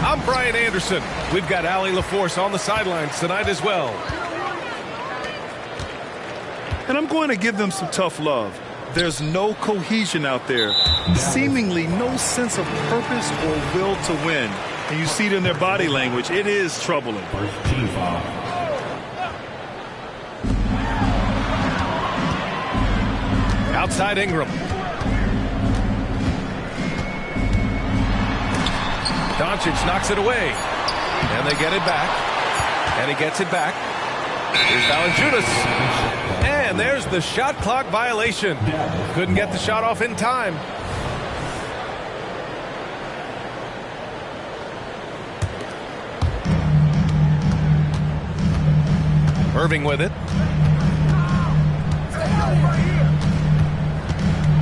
I'm Brian Anderson. We've got Allie LaForce on the sidelines tonight as well. And I'm going to give them some tough love. There's no cohesion out there. Seemingly no sense of purpose or will to win. And you see it in their body language. It is troubling. First team foul. Outside Ingram. Doncic knocks it away. And they get it back. And he gets it back. Here's Valanciunas. And there's the shot clock violation. Couldn't get the shot off in time. Irving with it.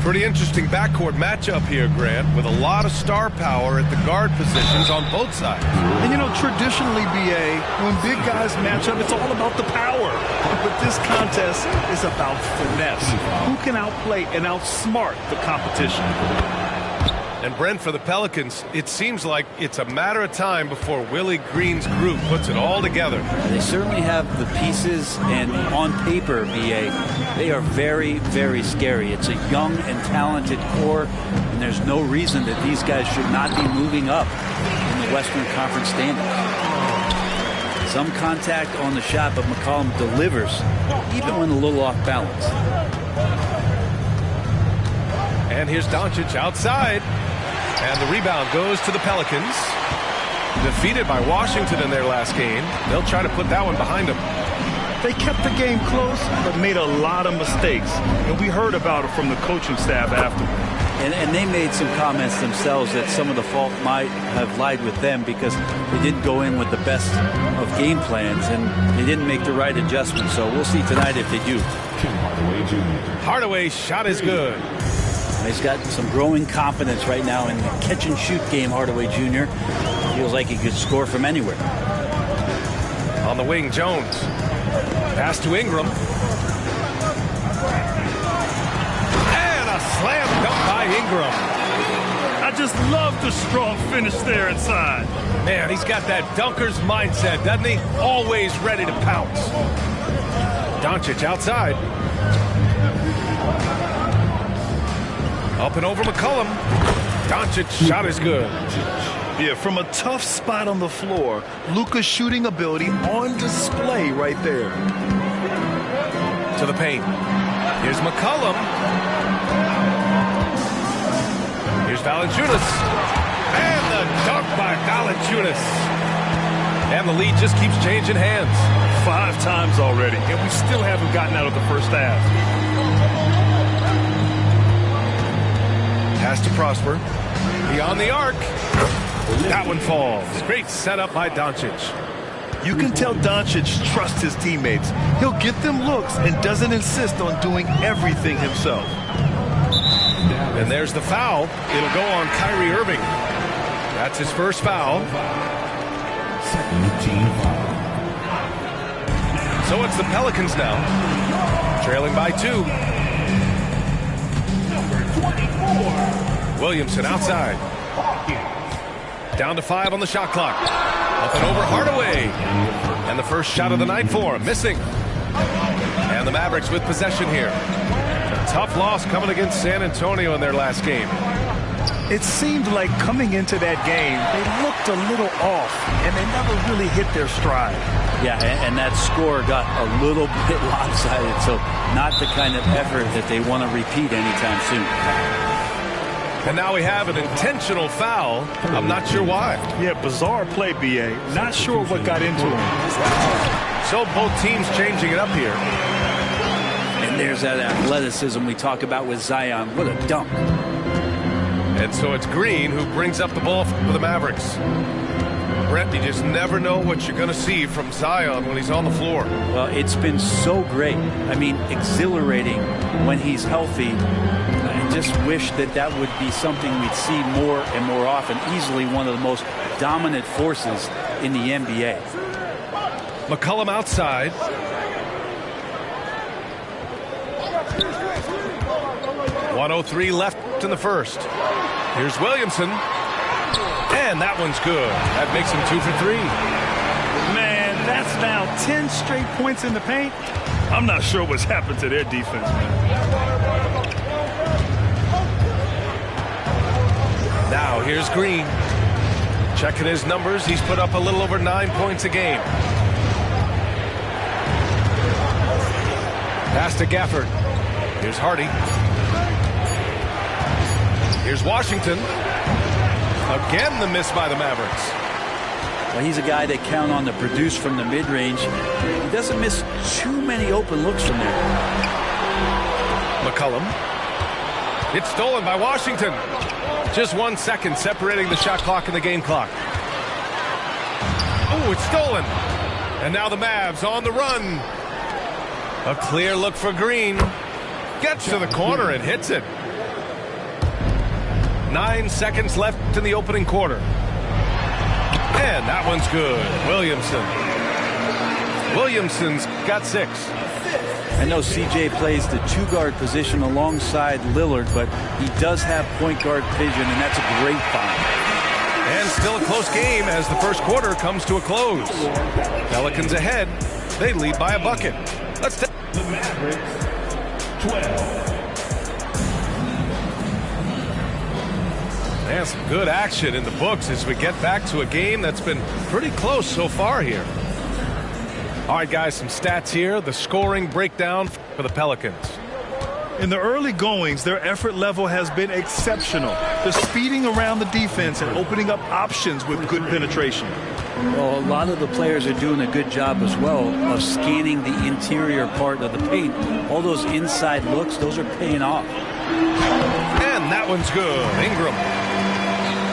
Pretty interesting backcourt matchup here, Grant, with a lot of star power at the guard positions on both sides. And, you know, traditionally, B.A., when big guys match up, it's all about the power. But this contest is about finesse. Who can outplay and outsmart the competition? And, Brent, for the Pelicans, it seems like it's a matter of time before Willie Green's group puts it all together. They certainly have the pieces, and on paper, B.A., they are very, very scary. It's a young and talented core, and there's no reason that these guys should not be moving up in the Western Conference standings. Some contact on the shot, but McCollum delivers, even when a little off balance. And here's Doncic outside. And the rebound goes to the Pelicans. Defeated by Washington in their last game. They'll try to put that one behind them. They kept the game close, but made a lot of mistakes. And we heard about it from the coaching staff afterward. And they made some comments themselves that some of the fault might have lied with them because they didn't go in with the best of game plans and they didn't make the right adjustments. So we'll see tonight if they do. Tim Hardaway Jr. Hardaway's shot is good. He's got some growing confidence right now in the catch-and-shoot game, Hardaway Jr. Feels like he could score from anywhere. On the wing, Jones. Pass to Ingram. And a slam dunk by Ingram. I just love the strong finish there inside. Man, he's got that dunker's mindset, doesn't he? Always ready to pounce. Doncic outside. Up and over McCollum. Doncic's shot is good. Yeah, from a tough spot on the floor, Luka's shooting ability on display right there. To the paint. Here's McCollum. Here's Valanciunas. And the dunk by Valanciunas. And the lead just keeps changing hands. 5 times already, and we still haven't gotten out of the first half. Pass to Prosper. Beyond the arc. That one falls. Great setup by Doncic. You can tell Doncic trusts his teammates. He'll get them looks and doesn't insist on doing everything himself. And there's the foul. It'll go on Kyrie Irving. That's his first foul. Second team foul. So it's the Pelicans now. Trailing by 2. Williamson outside. Down to 5 on the shot clock. Up and over Hardaway. And the first shot of the night for him. Missing. And the Mavericks with possession here. A tough loss coming against San Antonio in their last game. It seemed like coming into that game, they looked a little off, and they never really hit their stride. Yeah, and that score got a little bit lopsided, so not the kind of effort that they want to repeat anytime soon. And now we have an intentional foul. I'm not sure why. Yeah, bizarre play, B.A. Not sure what got into him. So both teams changing it up here. And there's that athleticism we talk about with Zion. What a dunk. And so it's Green who brings up the ball for the Mavericks. Brent, you just never know what you're going to see from Zion when he's on the floor. Well, it's been so great. I mean, exhilarating when he's healthy. I just wish that that would be something we'd see more and more often. Easily one of the most dominant forces in the NBA. McCollum outside. .103 left in the first. Here's Williamson. And that one's good. That makes him 2 for 3. Man, that's now 10 straight points in the paint. I'm not sure what's happened to their defense, man. Now here's Green. Checking his numbers, he's put up a little over 9 points a game. Pass to Gafford. Here's Hardy. Here's Washington. Again, the miss by the Mavericks. Well, he's a guy they count on to produce from the mid-range. He doesn't miss too many open looks from there. McCollum. It's stolen by Washington. Just 1 second separating the shot clock and the game clock. Oh, it's stolen. And now the Mavs on the run. A clear look for Green. Gets to the corner and hits it. 9 seconds left in the opening quarter. And that one's good. Williamson's got 6. I know CJ plays the 2-guard position alongside Lillard, but he does have point guard vision, and that's a great find. And still a close game as the first quarter comes to a close. Pelicans ahead. They lead by a bucket. Let's take The Mavericks, 12. And some good action in the books as we get back to a game that's been pretty close so far here. All right, guys, some stats here. The scoring breakdown for the Pelicans. In the early goings, their effort level has been exceptional. They're speeding around the defense and opening up options with good penetration. Well, a lot of the players are doing a good job as well of scanning the interior part of the paint. All those inside looks, those are paying off. And that one's good.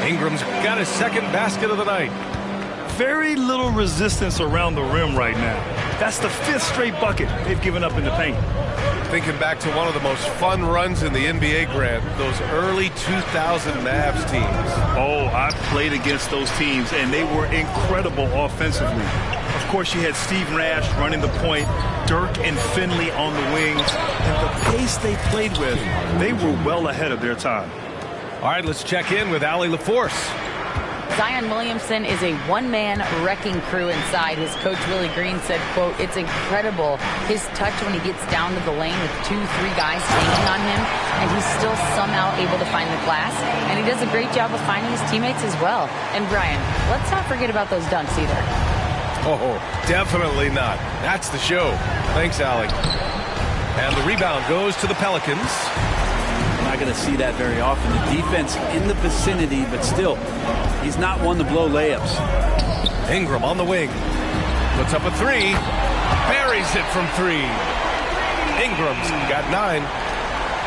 Ingram's got his second basket of the night. Very little resistance around the rim right now. That's the 5th straight bucket they've given up in the paint. Thinking back to one of the most fun runs in the NBA, Grant, those early 2000 Mavs teams. Oh, I played against those teams, and they were incredible offensively. Of course, you had Steve Nash running the point, Dirk and Finley on the wings, and the pace they played with, they were well ahead of their time. All right, let's check in with Allie LaForce. Zion Williamson is a one-man wrecking crew inside. His coach, Willie Green, said, quote, "It's incredible his touch when he gets down to the lane with 2-3 guys hanging on him, and he's still somehow able to find the glass. And he does a great job of finding his teammates as well." And Brian, let's not forget about those dunks either. Oh, definitely not. That's the show. Thanks, Allie. And the rebound goes to the Pelicans. Not going to see that very often. The defense in the vicinity, but still, he's not one to blow layups. Ingram on the wing. Puts up a 3. Buries it from 3. Ingram's got 9.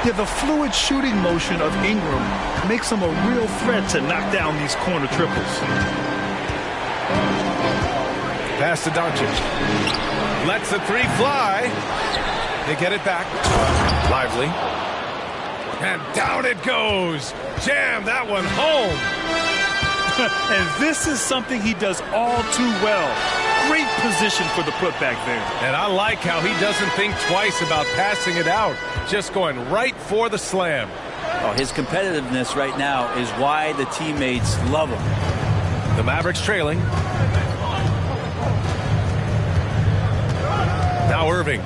Yeah, the fluid shooting motion of Ingram makes him a real threat to knock down these corner triples. Pass to Doncic. Lets the 3 fly. They get it back. Lively. And down it goes. Jam that one home. And this is something he does all too well. Great position for the putback there. And I like how he doesn't think twice about passing it out. Just going right for the slam. Oh, his competitiveness right now is why the teammates love him. The Mavericks trailing. Now Irving.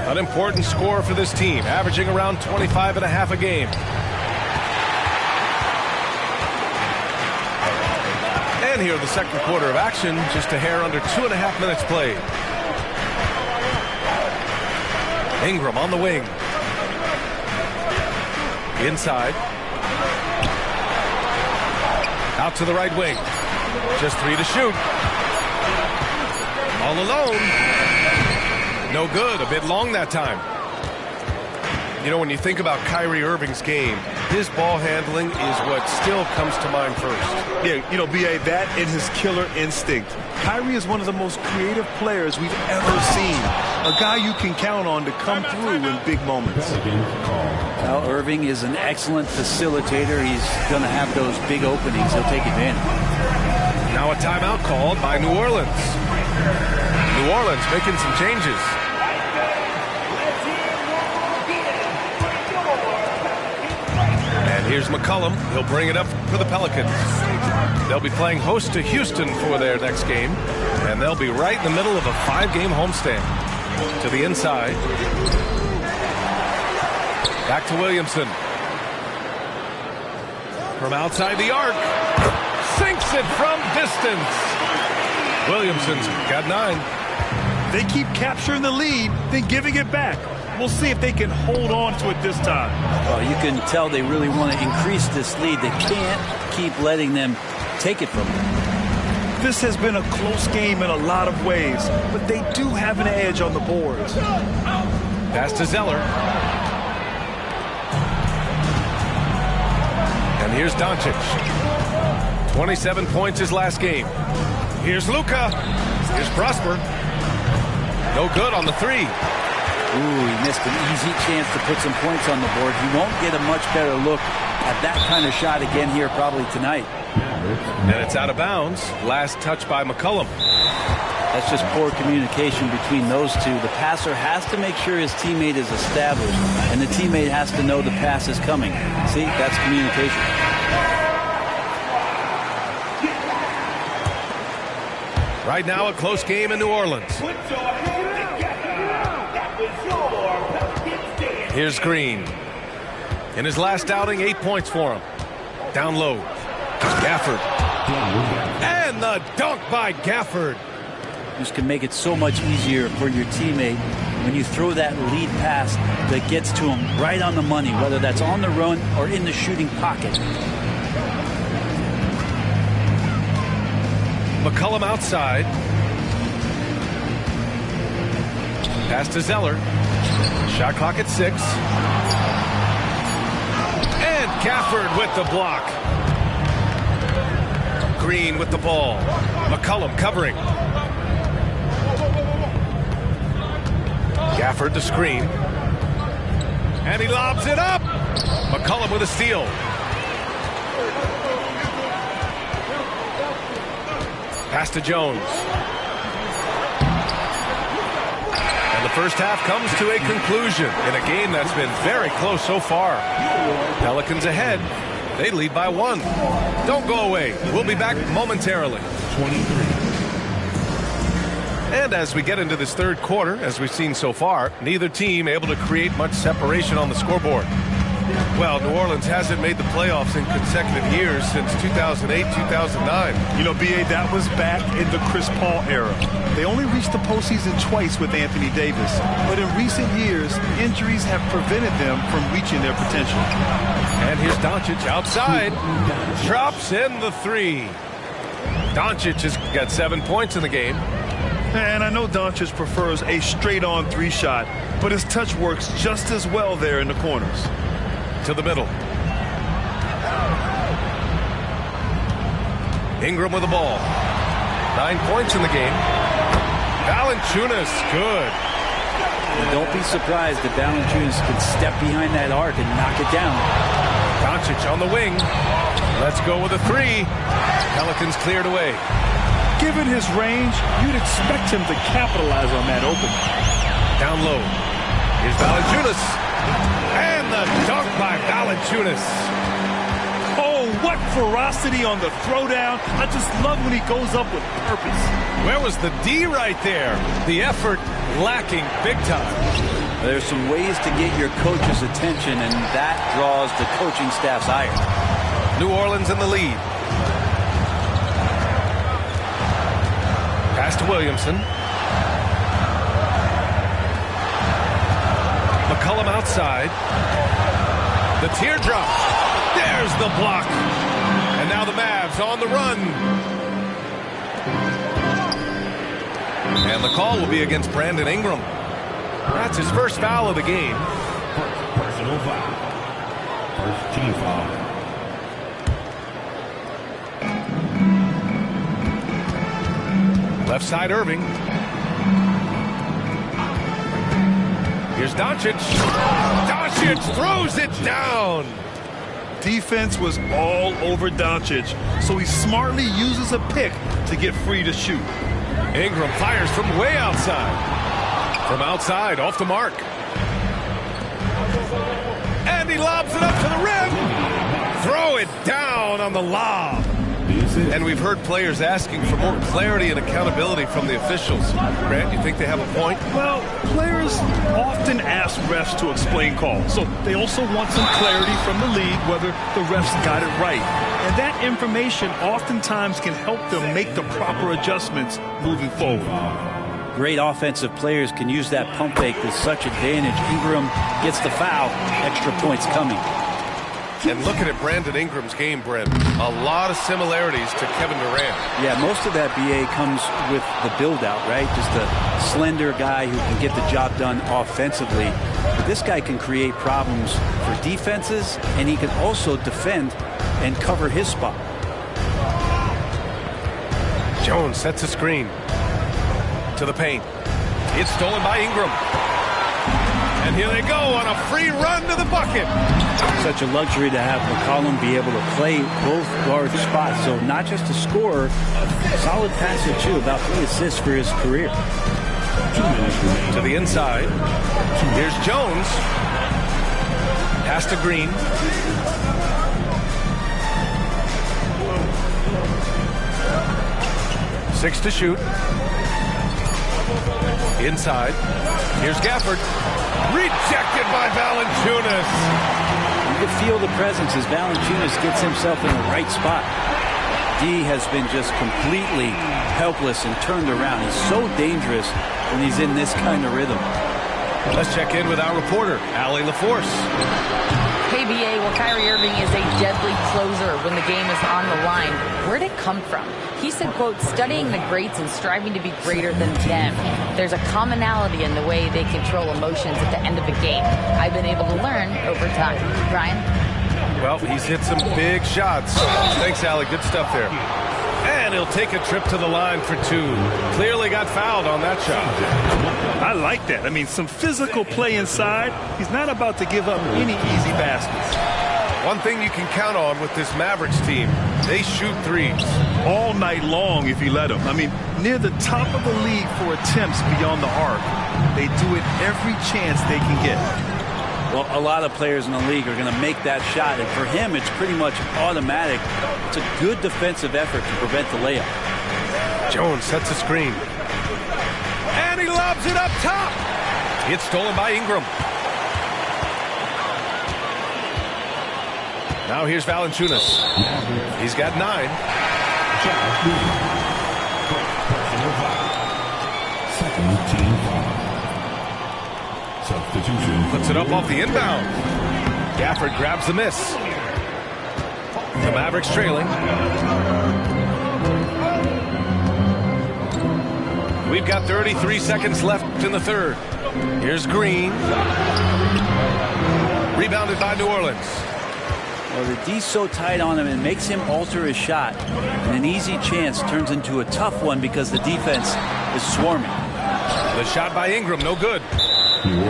An important scorer for this team, averaging around 25.5 a game. And here the second quarter of action, just a hair under 2.5 minutes played. Ingram on the wing. Inside. Out to the right wing. Just 3 to shoot. All alone. No good. A bit long that time. You know, when you think about Kyrie Irving's game, his ball handling is what still comes to mind first. Yeah, you know, B.A., that and his killer instinct. Kyrie is one of the most creative players we've ever seen. A guy you can count on to come through in big moments. Well, Irving is an excellent facilitator. He's going to have those big openings. He'll take advantage. Now a timeout called by New Orleans. New Orleans making some changes. Here's McCollum. He'll bring it up for the Pelicans. They'll be playing host to Houston for their next game, and they'll be right in the middle of a 5-game homestand. To the inside. Back to Williamson. From outside the arc. Sinks it from distance. Williamson's got 9. They keep capturing the lead, then giving it back. We'll see if they can hold on to it this time. Well, you can tell they really want to increase this lead. They can't keep letting them take it from them. This has been a close game in a lot of ways, but they do have an edge on the boards. Pass to Zeller. And here's Doncic. 27 points his last game. Here's Luka. Here's Prosper. No good on the 3. Ooh, he missed an easy chance to put some points on the board. He won't get a much better look at that kind of shot again here probably tonight. And it's out of bounds. Last touch by McCollum. That's just poor communication between those two. The passer has to make sure his teammate is established, and the teammate has to know the pass is coming. See, that's communication. Right now, a close game in New Orleans. Here's Green. In his last outing, 8 points for him. Down low. Gafford. And the dunk by Gafford. This can make it so much easier for your teammate when you throw that lead pass that gets to him right on the money, whether that's on the run or in the shooting pocket. McCollum outside. Pass to Zeller. Shot clock at 6. And Gafford with the block. Green with the ball. McCollum covering. Gafford to screen. And he lobs it up. McCollum with a steal. Pass to Jones. And the first half comes to a conclusion in a game that's been very close so far. Pelicans ahead. They lead by 1. Don't go away. We'll be back momentarily. 23. And as we get into this third quarter, as we've seen so far, neither team able to create much separation on the scoreboard. Well, New Orleans hasn't made the playoffs in consecutive years since 2008, 2009. You know, B.A., that was back in the Chris Paul era. They only reached the postseason twice with Anthony Davis. But in recent years, injuries have prevented them from reaching their potential. And here's Doncic outside. Drops in the 3. Doncic has got 7 points in the game. And I know Doncic prefers a straight-on 3 shot, but his touch works just as well there in the corners. To the middle. Ingram with the ball. 9 points in the game. Valanciunas, good. And don't be surprised if Valanciunas can step behind that arc and knock it down. Doncic on the wing. Let's go with a 3. Pelicans cleared away. Given his range, you'd expect him to capitalize on that opening. Down low. Here's Valanciunas. And the dunk by Valanciunas. Oh, what ferocity on the throwdown. I just love when he goes up with purpose. Where was the D right there? The effort lacking big time. There's some ways to get your coach's attention, and that draws the coaching staff's ire. New Orleans in the lead. Pass to Williamson. McCollum outside. The teardrop. There's the block. And now the Mavs on the run. And the call will be against Brandon Ingram. That's his first foul of the game. Personal foul. First team foul. Left side Irving. Here's Doncic. Doncic throws it down. Defense was all over Doncic, so he smartly uses a pick to get free to shoot. Ingram fires from way outside. From outside, off the mark. And he lobs it up to the rim. down on the lob. And we've heard players asking for more clarity and accountability from the officials. Grant, you think they have a point? Well, players often ask refs to explain calls, so they also want some clarity from the league whether the refs got it right. And that information oftentimes can help them make the proper adjustments moving forward. Great offensive players can use that pump fake with such advantage. Ingram gets the foul, extra points coming. And looking at Brandon Ingram's game, Brent, a lot of similarities to Kevin Durant. Yeah, most of that, BA, comes with the build-out, right? Just a slender guy who can get the job done offensively. But this guy can create problems for defenses, and he can also defend and cover his spot. Jones sets a screen to the paint. It's stolen by Ingram. And here they go on a free run to the bucket. Such a luxury to have McCollum be able to play both guard spots. So not just a scorer, solid passer too, about 3 assists for his career. 2 minutes remaining. To the inside. Here's Jones. Pass to Green. Six to shoot. Inside. Here's Gafford. Rejected by Valanciunas. You can feel the presence as Valanciunas gets himself in the right spot. D has been just completely helpless and turned around. He's so dangerous when he's in this kind of rhythm. Let's check in with our reporter, Allie LaForce. KBA, well, Kyrie Irving is a deadly closer when the game is on the line. Where'd it come from? He said, quote, studying the greats and striving to be greater than them. There's a commonality in the way they control emotions at the end of a game. I've been able to learn over time. Brian? Well, he's hit some big shots. Thanks, Allie. Good stuff there. And he'll take a trip to the line for 2. Clearly got fouled on that shot. I like that. I mean, some physical play inside. He's not about to give up any easy baskets. One thing you can count on with this Mavericks team, they shoot threes. All night long if you let them. I mean, near the top of the league for attempts beyond the arc. They do it every chance they can get. Well, a lot of players in the league are going to make that shot, and for him, it's pretty much automatic. It's a good defensive effort to prevent the layup. Jones sets a screen. And he lobs it up top. It's stolen by Ingram. Now here's Valanciunas. He's got 9. Personal foul. Second team foul. Substitution. Puts it up off the inbound. Gafford grabs the miss. The Mavericks trailing. We've got 33 seconds left in the third. Here's Green. Rebounded by New Orleans. Well, the D's so tight on him, it makes him alter his shot. And an easy chance turns into a tough one because the defense is swarming. The shot by Ingram, no good.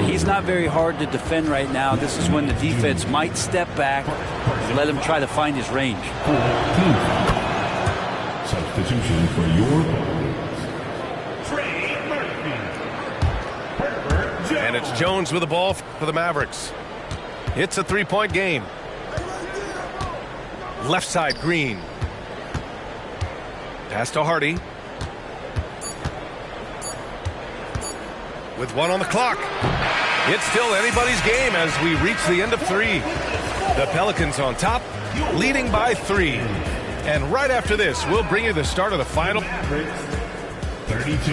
He's not very hard to defend right now. This is when the defense might step back and let him try to find his range. Substitution for your And it's Jones with the ball for the Mavericks. It's a 3-point game. Left side, Green. Pass to Hardy. With 1 on the clock. It's still anybody's game as we reach the end of 3. The Pelicans on top, leading by 3. And right after this, we'll bring you the start of the final. 32.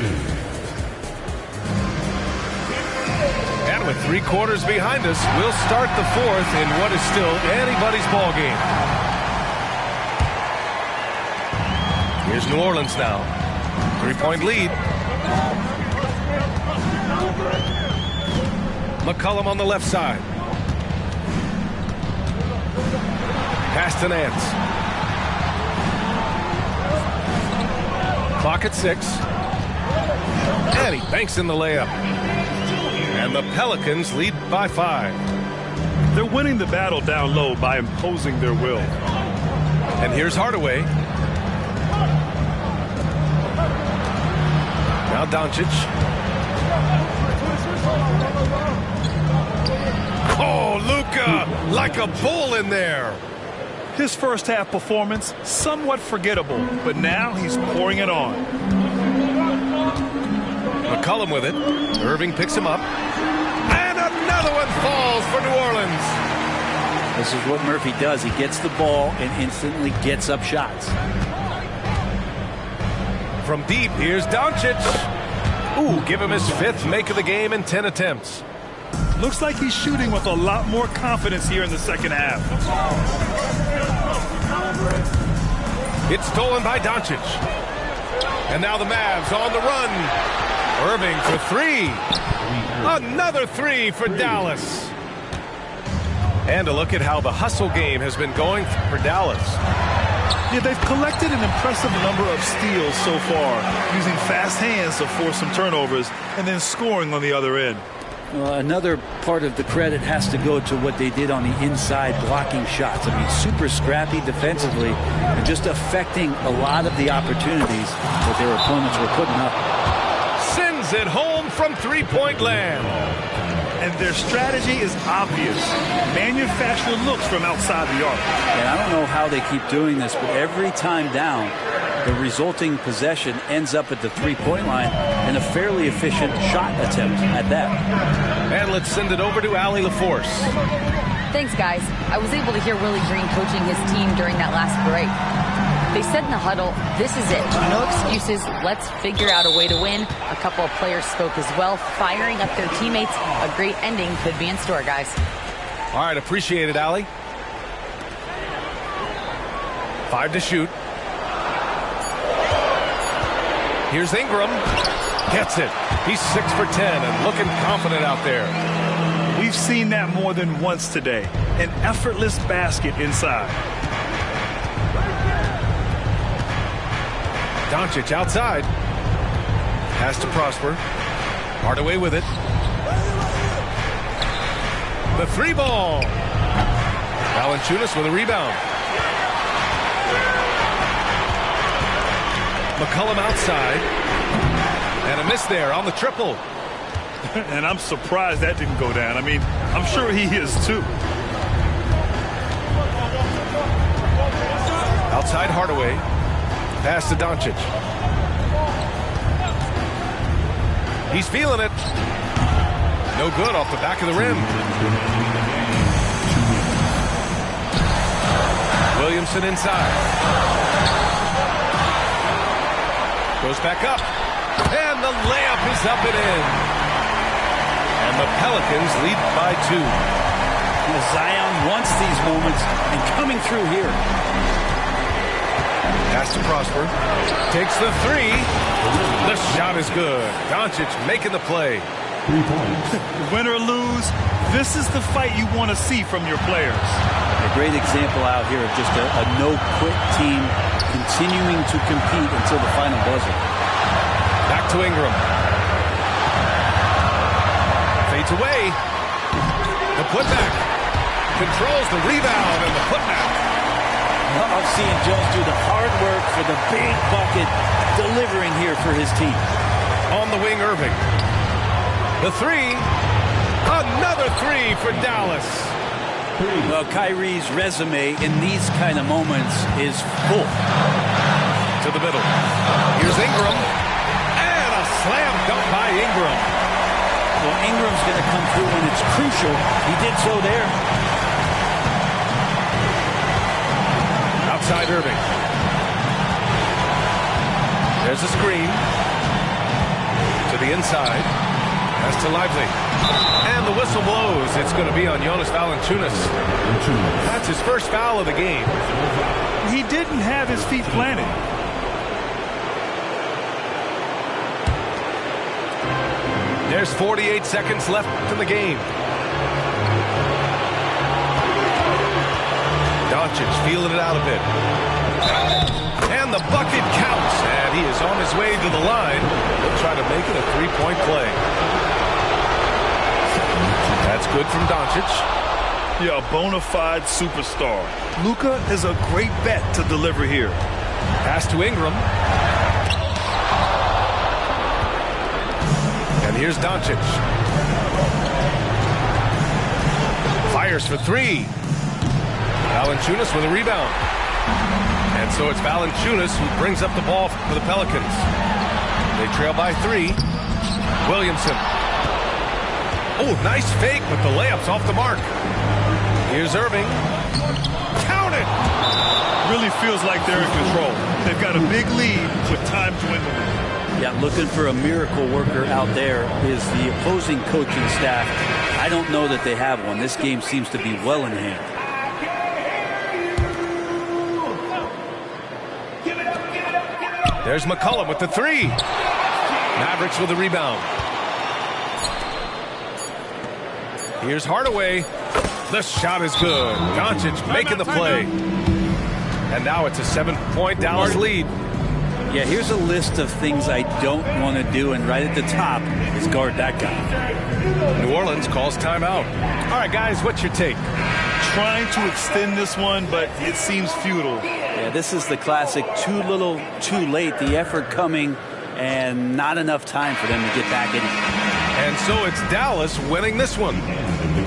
And with 3 quarters behind us, we'll start the 4th in what is still anybody's ball game. Here's New Orleans now. 3-point lead. McCollum on the left side. Pass to Nance. Clock at 6. And he banks in the layup. And the Pelicans lead by 5. They're winning the battle down low by imposing their will. And here's Hardaway. Now Doncic. Oh, Luka, like a bull in there. His first half performance, somewhat forgettable, but now he's pouring it on. McCollum with it. Irving picks him up. And another one falls for New Orleans. This is what Murphy does. He gets the ball and instantly gets up shots. From deep, here's Doncic. Ooh, give him his 5th make of the game in 10 attempts. Looks like he's shooting with a lot more confidence here in the second half. It's stolen by Doncic. And now the Mavs on the run. Irving for 3. Another 3 for Dallas. And a look at how the hustle game has been going for Dallas. Yeah, they've collected an impressive number of steals so far, using fast hands to force some turnovers and then scoring on the other end. Another part of the credit has to go to what they did on the inside, blocking shots. I mean, super scrappy defensively and just affecting a lot of the opportunities that their opponents were putting up. Sends it home from three-point land. And their strategy is obvious. Manufacture looks from outside the arc. And I don't know how they keep doing this, but every time down, the resulting possession ends up at the three-point line and a fairly efficient shot attempt at that. And let's send it over to Allie LaForce. Thanks, guys. I was able to hear Willie Green coaching his team during that last break. They said in the huddle, this is it. No excuses. Let's figure out a way to win. A couple of players spoke as well, firing up their teammates. A great ending could be in store, guys. All right, appreciate it, Allie. 5 to shoot. Here's Ingram. Gets it. He's 6 for 10 and looking confident out there. We've seen that more than once today. An effortless basket inside. Doncic outside. Has to Prosper. Hardaway with it. The 3-ball. Valanciunas with a rebound. McCollum outside. And a miss there on the triple. And I'm surprised that didn't go down. I mean, I'm sure he is too. Outside Hardaway. Pass to Doncic. He's feeling it. No good off the back of the rim. Williamson inside. Goes back up. And the layup is up and in. And the Pelicans lead by 2. Zion wants these moments and coming through here. Pass to Prosper. Takes the 3. The shot is good. Doncic making the play. 3 points. Win or lose, this is the fight you want to see from your players. A great example out here of just a no-quit team continuing to compete until the final buzzer. Back to Ingram. Fades away. The putback. Controls the rebound and the putback. I'm seeing Jones do the hard work for the big bucket, delivering here for his team. On the wing, Irving. The 3. Another 3 for Dallas. Well, Kyrie's resume in these kind of moments is full. To the middle. Here's Ingram. And a slam dunk by Ingram. Well, Ingram's going to come through when it's crucial. He did so there. Outside Irving. There's a screen. To the inside. That's to Lively. And the whistle blows. It's going to be on Jonas Valanciunas. That's his first foul of the game. He didn't have his feet planted. There's 48 seconds left in the game. Doncic feeling it out a bit. And the bucket counts. And he is on his way to the line. He'll try to make it a three-point play. That's good from Doncic. Yeah, a bona fide superstar. Luka is a great bet to deliver here. Pass to Ingram. And here's Doncic. Fires for 3. Valanciunas with a rebound. And so it's Valanciunas who brings up the ball for the Pelicans. They trail by 3. Williamson. Oh, nice fake, but the layup's off the mark. Here's Irving. Count it! Really feels like they're in control. They've got a big lead with time dwindling. Yeah, looking for a miracle worker out there is the opposing coaching staff. I don't know that they have one. This game seems to be well in hand. There's McCollum with the 3. Mavericks with a rebound. Here's Hardaway. The shot is good. Doncic making the play. And now it's a 7-point Dallas lead. Yeah, here's a list of things I don't want to do, and right at the top is guard that guy. New Orleans calls timeout. All right, guys, what's your take? Trying to extend this one, but it seems futile. Yeah, this is the classic too little, too late. The effort coming and not enough time for them to get back in it. And so it's Dallas winning this one.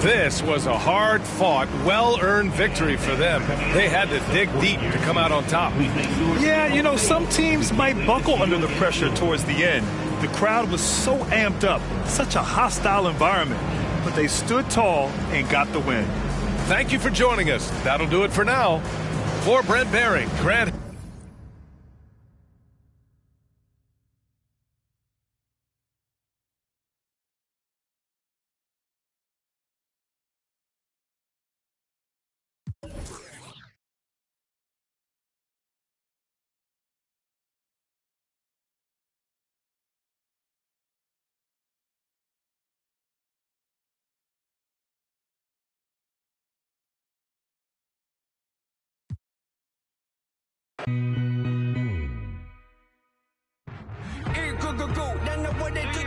This was a hard-fought, well-earned victory for them. They had to dig deep to come out on top. Yeah, you know, some teams might buckle under the pressure towards the end. The crowd was so amped up, such a hostile environment. But they stood tall and got the win. Thank you for joining us. That'll do it for now. For Brent Barry, Grant. Go, go, go. Then know what they do.